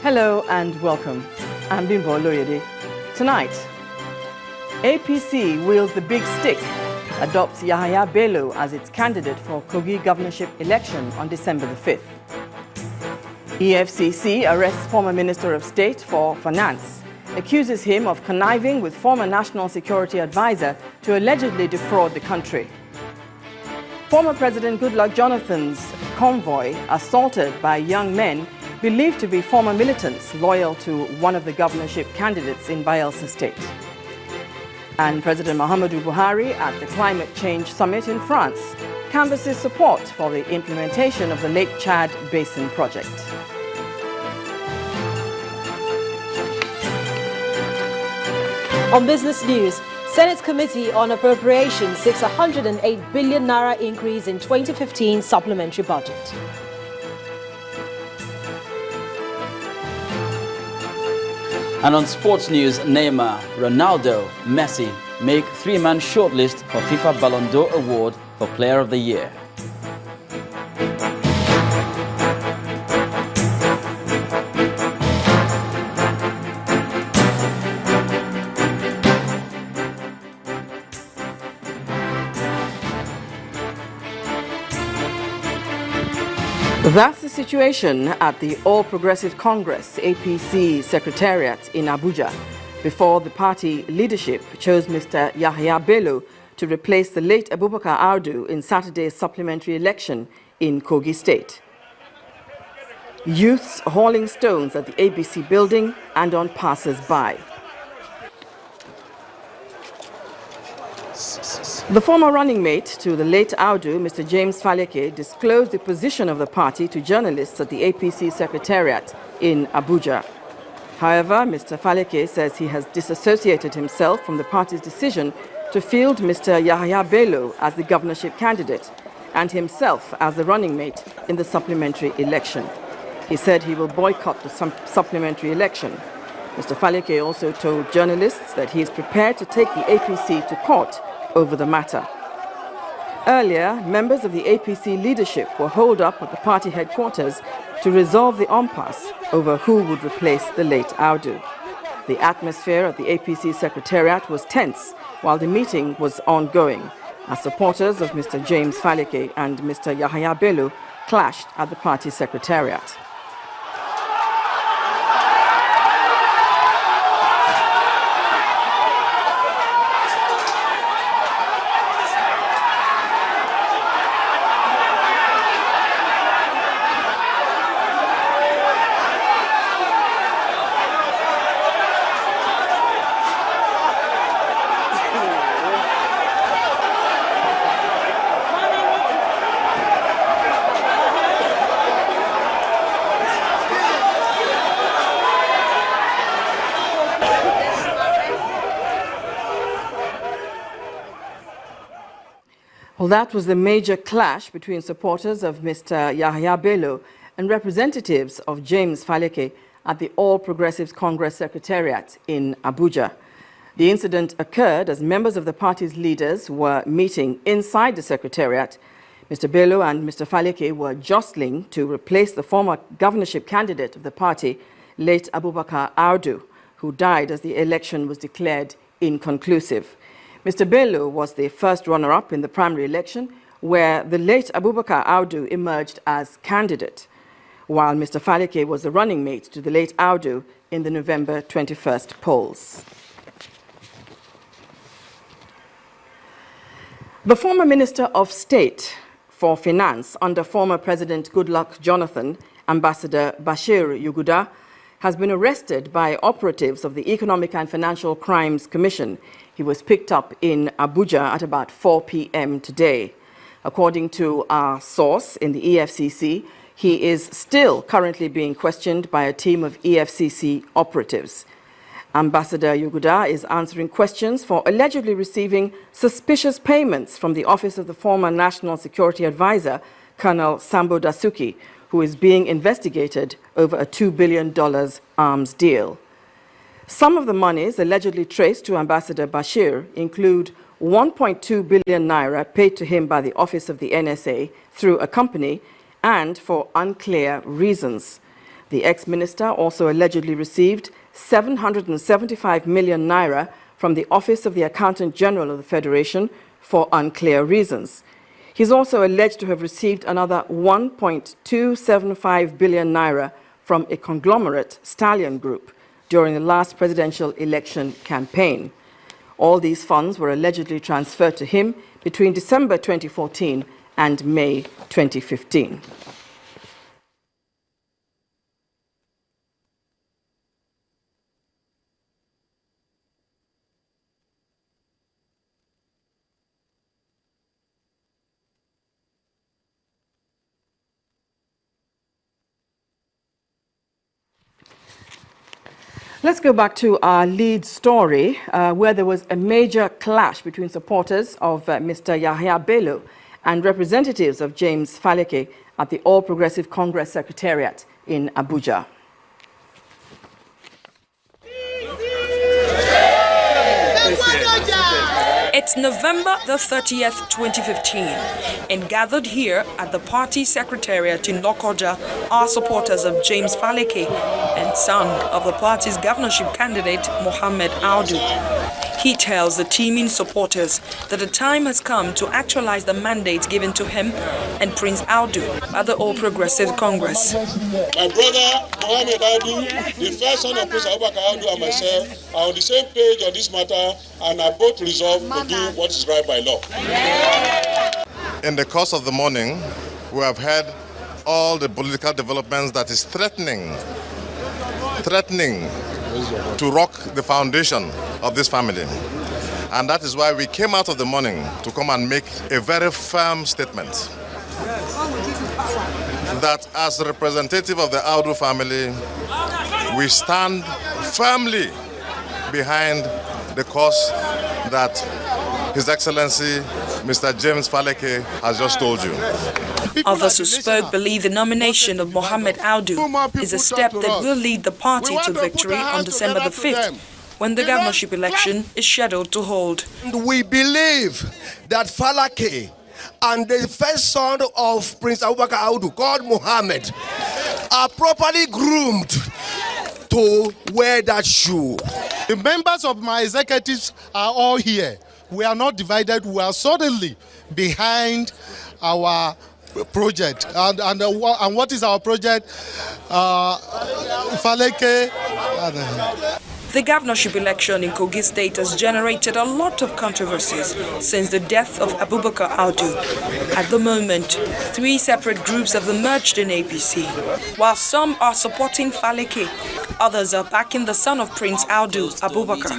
Hello and welcome. I'm Bimbo Loyede. Tonight, APC wields the big stick, adopts Yahaya Bello as its candidate for Kogi governorship election on December the 5th. EFCC arrests former Minister of State for Finance, accuses him of conniving with former National Security Advisor to allegedly defraud the country. Former President Goodluck Jonathan's convoy assaulted by young men believed to be former militants loyal to one of the governorship candidates in Bayelsa State. And President Muhammadu Buhari at the Climate Change Summit in France canvasses support for the implementation of the Lake Chad Basin project. On business news, Senate Committee on Appropriations seeks 108 billion naira increase in 2015 supplementary budget. And on sports news, Neymar, Ronaldo, Messi make three-man shortlist for FIFA Ballon d'Or Award for Player of the Year. That's the situation at the All Progressive Congress APC Secretariat in Abuja before the party leadership chose Mr. Yahaya Bello to replace the late Abubakar Audu in Saturday's supplementary election in Kogi State. Youths hauling stones at the ABC building and on passers-by. The former running mate to the late Audu, Mr. James Faleke, disclosed the position of the party to journalists at the APC Secretariat in Abuja. However, Mr. Faleke says he has disassociated himself from the party's decision to field Mr. Yahaya Bello as the governorship candidate and himself as the running mate in the supplementary election. He said he will boycott the supplementary election. Mr. Faleke also told journalists that he is prepared to take the APC to court over the matter. Earlier, members of the APC leadership were holed up at the party headquarters to resolve the impasse over who would replace the late Audu. The atmosphere at the APC Secretariat was tense while the meeting was ongoing, as supporters of Mr. James Faleke and Mr. Yahaya Bello clashed at the party Secretariat. Well, that was the major clash between supporters of Mr. Yahaya Bello and representatives of James Faleke at the All Progressives Congress Secretariat in Abuja. The incident occurred as members of the party's leaders were meeting inside the Secretariat. Mr. Bello and Mr. Faleke were jostling to replace the former governorship candidate of the party, late Abubakar Audu, who died as the election was declared inconclusive. Mr. Bello was the first runner-up in the primary election, where the late Abubakar Audu emerged as candidate, while Mr. Faleke was the running mate to the late Audu in the November 21st polls. The former Minister of State for Finance under former President Goodluck Jonathan, Ambassador Bashir Yuguda, has been arrested by operatives of the Economic and Financial Crimes Commission. He was picked up in Abuja at about 4 p.m. today. According to our source in the EFCC, he is still currently being questioned by a team of EFCC operatives. Ambassador Yuguda is answering questions for allegedly receiving suspicious payments from the office of the former National Security Advisor, Colonel Sambo Dasuki, who is being investigated over a $2 billion arms deal. Some of the monies allegedly traced to Ambassador Bashir include 1.2 billion naira paid to him by the office of the NSA through a company and for unclear reasons. The ex-minister also allegedly received 775 million naira from the Office of the Accountant General of the Federation for unclear reasons. He's also alleged to have received another 1.275 billion naira from a conglomerate, Stallion Group, during the last presidential election campaign. All these funds were allegedly transferred to him between December 2014 and May 2015. Let's go back to our lead story, where there was a major clash between supporters of Mr. Yahaya Bello and representatives of James Faleke at the All Progressive Congress Secretariat in Abuja. It's November the 30th, 2015, and gathered here at the party secretariat in Lokoja are supporters of James Faleke and son of the party's governorship candidate, Mohammed Audu. He tells the teeming supporters that the time has come to actualize the mandate given to him and Prince Audu at the All Progressive Congress. My brother, Mohammed Audu, the first son of Prince Audu and myself are on the same page on this matter and are both resolved to do what is right by law. In the course of the morning, we have heard all the political developments that is threatening to rock the foundation of this family. And that is why we came out of the morning to come and make a very firm statement that as a representative of the Audu family, we stand firmly behind the cause that His Excellency Mr. James Faleke has just told you. Others who spoke believe the nomination of Mohammed Audu is a step that will lead the party to victory on December the 5th, when the governorship election is scheduled to hold. We believe that Faleke and the first son of Prince Abubakar Audu, called Mohammed, are properly groomed to wear that shoe. The members of my executives are all here. We are not divided. We are solidly behind our project. And what is our project? Faleke. The governorship election in Kogi State has generated a lot of controversies since the death of Abubakar Audu. At the moment, 3 separate groups have emerged in APC. While some are supporting Faleke, others are backing the son of Prince Audu, Abubakar.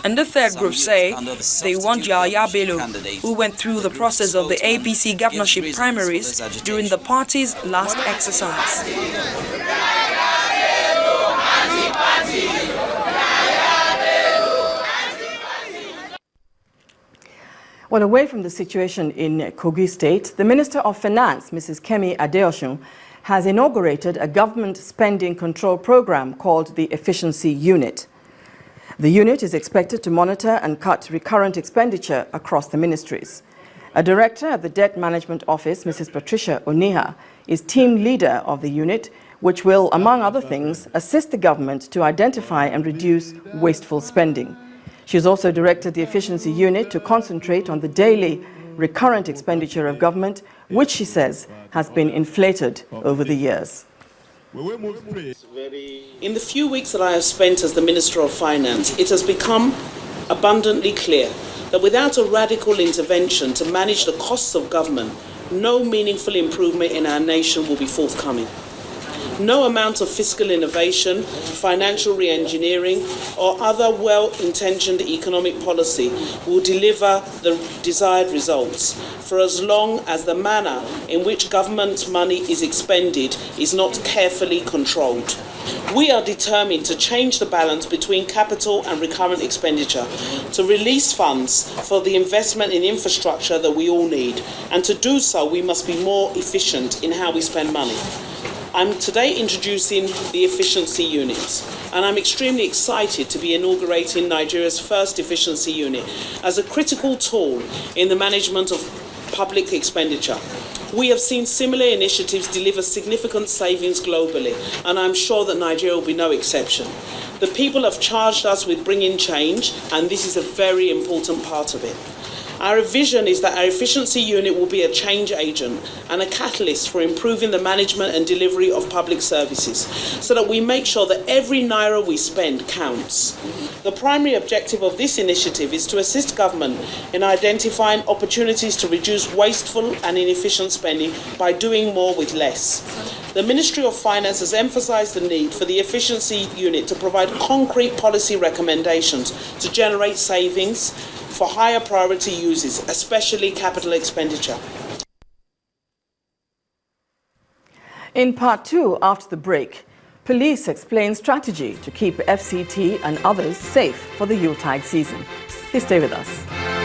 And the third group say they want Yahaya Bello, who went through the process of the APC governorship primaries during the party's last exercise. Well, away from the situation in Kogi State, the Minister of Finance, Mrs. Kemi Adeosun, has inaugurated a government spending control program called the Efficiency Unit. The unit is expected to monitor and cut recurrent expenditure across the ministries. A director at the Debt Management Office, Mrs. Patricia Oniha, is team leader of the unit, which will, among other things, assist the government to identify and reduce wasteful spending. She has also directed the Efficiency Unit to concentrate on the daily recurrent expenditure of government, which she says has been inflated over the years. In the few weeks that I have spent as the Minister of Finance, it has become abundantly clear that without a radical intervention to manage the costs of government, no meaningful improvement in our nation will be forthcoming. No amount of fiscal innovation, financial re-engineering, or other well-intentioned economic policy will deliver the desired results for as long as the manner in which government money is expended is not carefully controlled. We are determined to change the balance between capital and recurrent expenditure, to release funds for the investment in infrastructure that we all need, and to do so we must be more efficient in how we spend money. I'm today introducing the Efficiency Unit, and I'm extremely excited to be inaugurating Nigeria's first Efficiency Unit as a critical tool in the management of public expenditure. We have seen similar initiatives deliver significant savings globally, and I'm sure that Nigeria will be no exception. The people have charged us with bringing change, and this is a very important part of it. Our vision is that our efficiency unit will be a change agent and a catalyst for improving the management and delivery of public services, so that we make sure that every naira we spend counts. The primary objective of this initiative is to assist government in identifying opportunities to reduce wasteful and inefficient spending by doing more with less. The Ministry of Finance has emphasised the need for the efficiency unit to provide concrete policy recommendations to generate savings for higher priority uses, especially capital expenditure. In part 2, after the break, police explain strategy to keep FCT and others safe for the Yuletide season. Please stay with us.